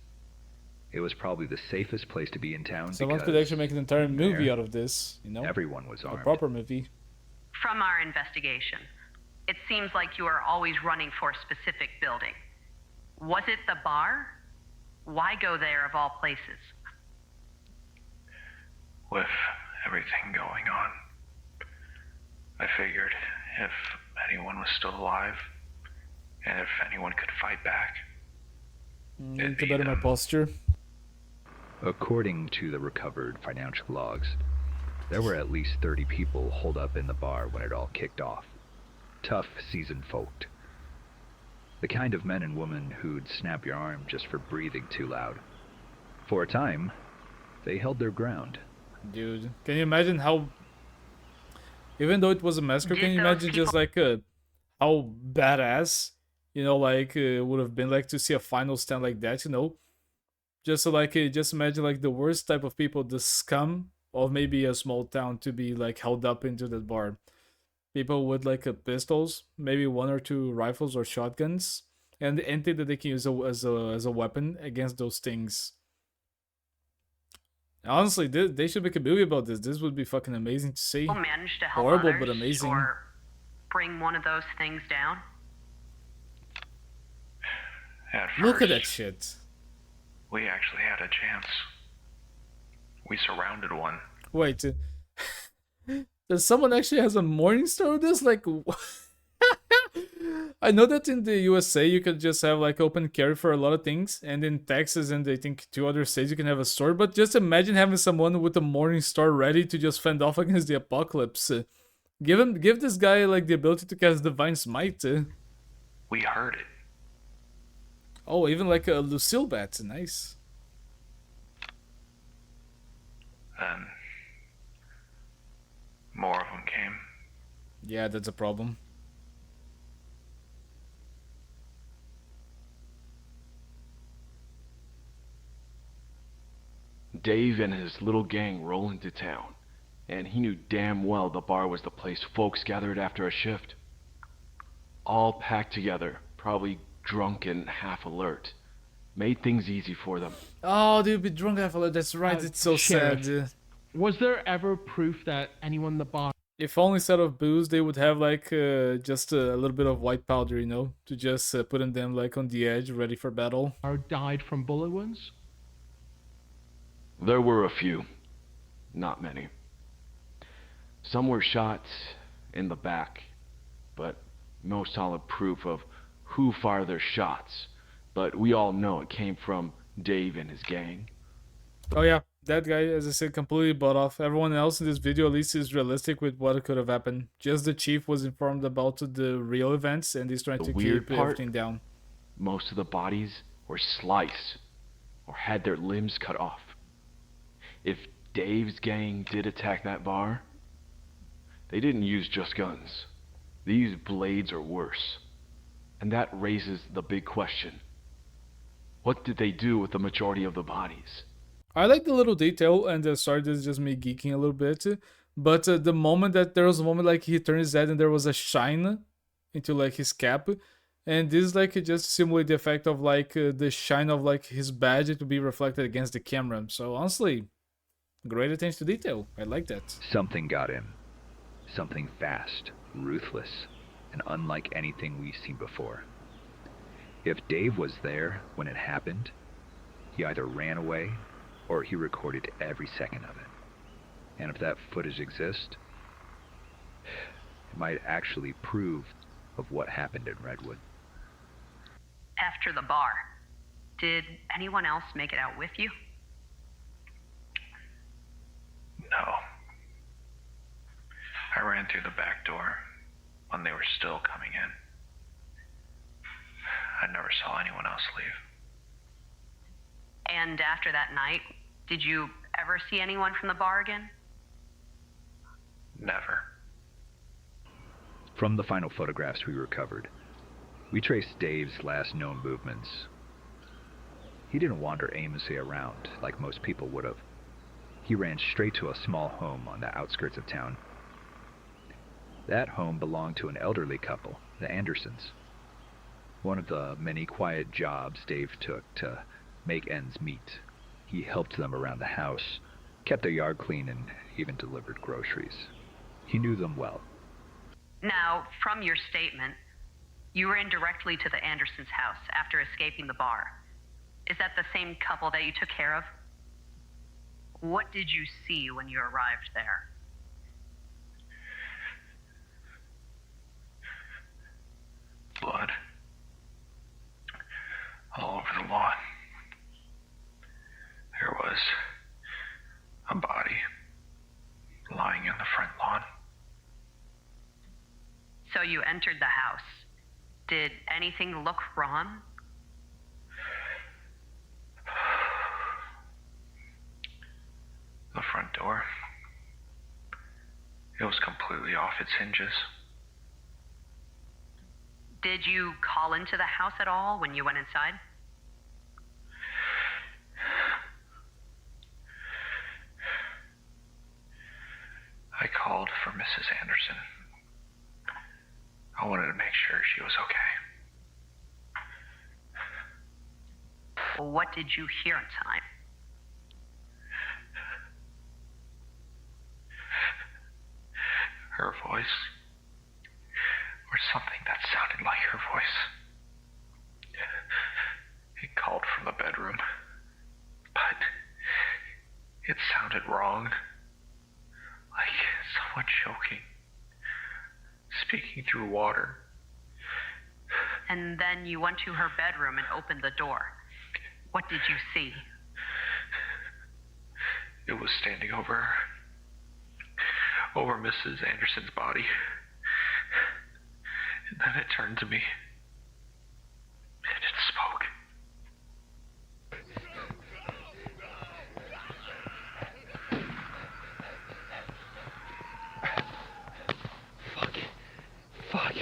It was probably the safest place to be in town Someone because could actually make an entire movie there, out of this, you know? everyone was A armed. proper movie. From our investigation, it seems like you are always running for a specific building. Was it the bar? Why go there of all places? With everything going on, I figured if anyone was still alive, and if anyone could fight back, Need to better my posture. According to the recovered financial logs, there were at least 30 people holed up in the bar when it all kicked off. Tough, seasoned folk. The kind of men and women who'd snap your arm just for breathing too loud. For a time, they held their ground. Dude, can you imagine how... Even though it was a massacre, can you imagine just like how badass, you know, like would have been like to see a final stand like that, you know? Just so, like, just imagine like the worst type of people, the scum of maybe a small town, to be like held up into that bar. People with like pistols, maybe 1 or 2 rifles or shotguns, and anything that they can use as a weapon against those things. Honestly, they should make a movie about this. This would be fucking amazing to see. People manage to help Horrible, others but amazing. or bring one of those things down? at Look first, at that shit. we actually had a chance. We surrounded one. Wait, does someone actually has a morning star with this? Like, I know that in the USA you can just have like open carry for a lot of things, and in Texas and I think 2 other states you can have a sword. But just imagine having someone with a morning star ready to just fend off against the apocalypse. Give this guy like the ability to cast divine smite. We heard it. Oh, even like a Lucille bat, nice. Then more of them came. Yeah, that's a problem. Dave and his little gang roll into town, and he knew damn well the bar was the place folks gathered after a shift. All packed together, probably drunk and half alert. Made things easy for them. Oh, they'd be drunk alcohol. That's right. It's so Sheriff, sad. Was there ever proof that anyone in the bar If only instead of booze, they would have like just a little bit of white powder, you know, to just put them like on the edge, ready for battle. died from bullet wounds? There were a few. Not many. Some were shot in the back, but no solid proof of who fired their shots. But we all know it came from Dave and his gang. Oh yeah, that guy, as I said, completely bought off. Everyone else in this video at least is realistic with what could have happened. Just the chief was informed about the real events and he's trying The to weird keep part, everything down. most of the bodies were sliced or had their limbs cut off. If Dave's gang did attack that bar, they didn't use just guns. These blades are worse. And that raises the big question. What did they do with the majority of the bodies? I like the little detail, and sorry, this is just me geeking a little bit, but the moment that there was a moment like he turned his head and there was a shine into like his cap, and this is like just simulate the effect of like the shine of like his badge to be reflected against the camera. So honestly, great attention to detail. I like that. Something got him. Something fast, ruthless, and unlike anything we've seen before. If Dave was there when it happened, he either ran away or he recorded every second of it. And if that footage exists, it might actually prove of what happened in Redwood. After the bar, did anyone else make it out with you? No. I ran through the back door when they were still coming in. I never saw anyone else leave. And after that night, did you ever see anyone from the bar again? Never. From the final photographs we recovered, we traced Dave's last known movements. He didn't wander aimlessly around like most people would have. He ran straight to a small home on the outskirts of town. That home belonged to an elderly couple, the Andersons. One of the many quiet jobs Dave took to make ends meet. He helped them around the house, kept their yard clean, and even delivered groceries. He knew them well. Now, from your statement, you ran directly to the Andersons' house after escaping the bar. Is that the same couple that you took care of? What did you see when you arrived there? Blood. All over the lawn. There was a body lying in the front lawn. So you entered the house. Did anything look wrong? The front door. It was completely off its hinges. Did you call into the house at all when you went inside? I called for Mrs. Anderson. I wanted to make sure she was okay. What did you hear inside? Her voice, or something that sounded like her voice. It called from the bedroom, but it sounded wrong, like someone choking, speaking through water. And then you went to her bedroom and opened the door. What did you see? It was standing over Mrs. Anderson's body. And then it turned to me. And it spoke. Fuck.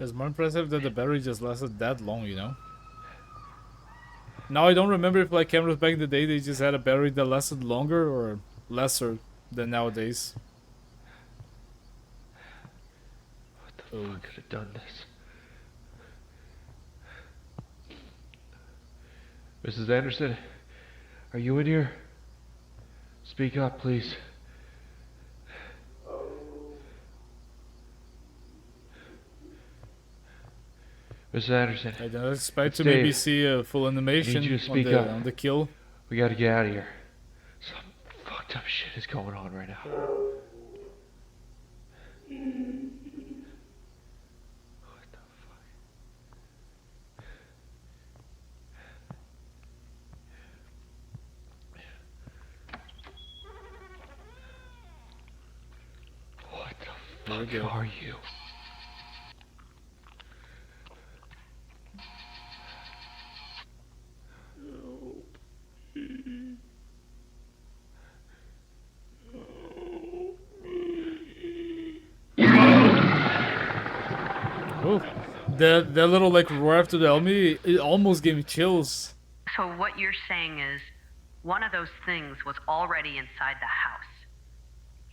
It's more impressive that the battery just lasted that long, you know? Now I don't remember if like cameras back in the day they just had a battery that lasted longer or lesser than nowadays. What the fuck could have done this? Mrs. Anderson, are you in here? Speak up, please. Mrs. Anderson. I don't expect to Dave. maybe see a full animation I need you to speak up. on the kill. We gotta get out of here. Some fucked up shit is going on right now. What the fuck are you? Oh, that little like roar after the enemy, it almost gave me chills. So what you're saying is one of those things was already inside the house,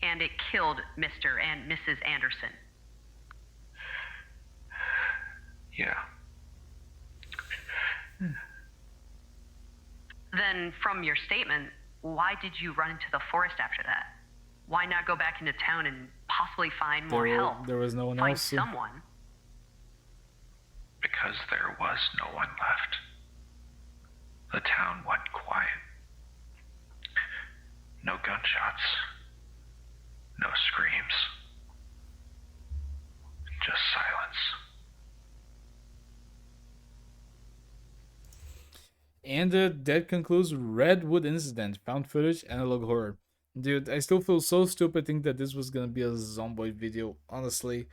and it killed Mr. and Mrs. Anderson. Yeah. Then, from your statement, why did you run into the forest after that? Why not go back into town and possibly find more help? There was no one Find else. someone. Because there was no one left. The town went quiet. No gunshots. No screams. Just silence. And that concludes Redwood Incident, found footage, analog horror. Dude, I still feel so stupid thinking that this was gonna be a Zomboid video, honestly.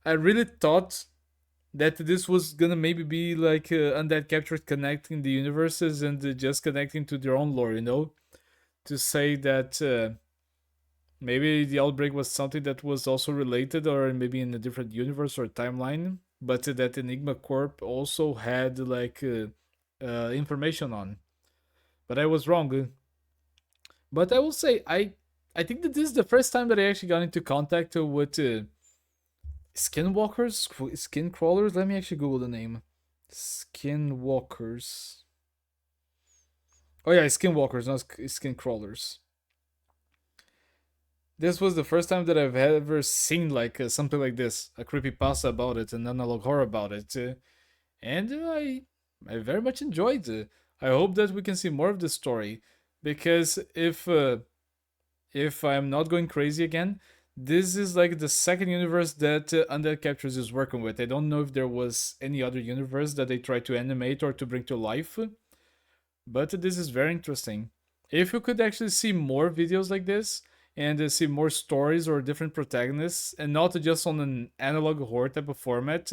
I really thought that this was gonna maybe be like Undead Captured connecting the universes and just connecting to their own lore, you know? To say that maybe the outbreak was something that was also related or maybe in a different universe or timeline, but that Enigma Corp also had like information on. But I was wrong. But I will say, I think that this is the first time that I actually got into contact with skinwalkers, skin crawlers. Let me actually Google the name. Skinwalkers. Oh yeah, skinwalkers, not skin crawlers. This was the first time that I've ever seen like something like this, a creepypasta about it, an analog horror about it, and I very much enjoyed it. I hope that we can see more of this story, because if I'm not going crazy again, this is like the second universe that Undead Captures is working with. I don't know if there was any other universe that they tried to animate or to bring to life, but this is very interesting. If you could actually see more videos like this, and see more stories or different protagonists, and not just on an analog horror type of format,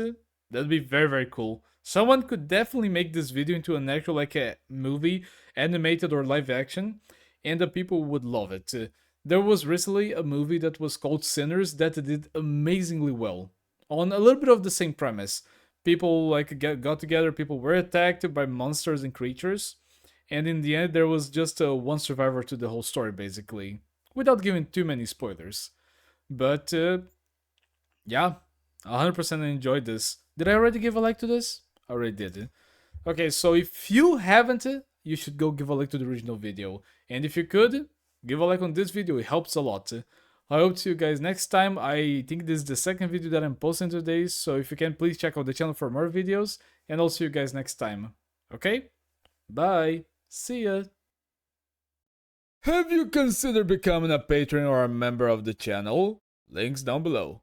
that'd be very, very cool. Someone could definitely make this video into an actual like a movie, animated or live action, and the people would love it. There was recently a movie that was called Sinners that did amazingly well, on a little bit of the same premise. People like got together, people were attacked by monsters and creatures, and in the end there was just one survivor to the whole story, basically, without giving too many spoilers. But yeah, 100% I enjoyed this. Did I already give a like to this? I already did. Okay, so if you haven't, you should go give a like to the original video. And if you could, give a like on this video, it helps a lot. I hope to see you guys next time. I think this is the second video that I'm posting today, so if you can, please check out the channel for more videos, and I'll see you guys next time. Okay? Bye! See ya! Have you considered becoming a patron or a member of the channel? Links down below.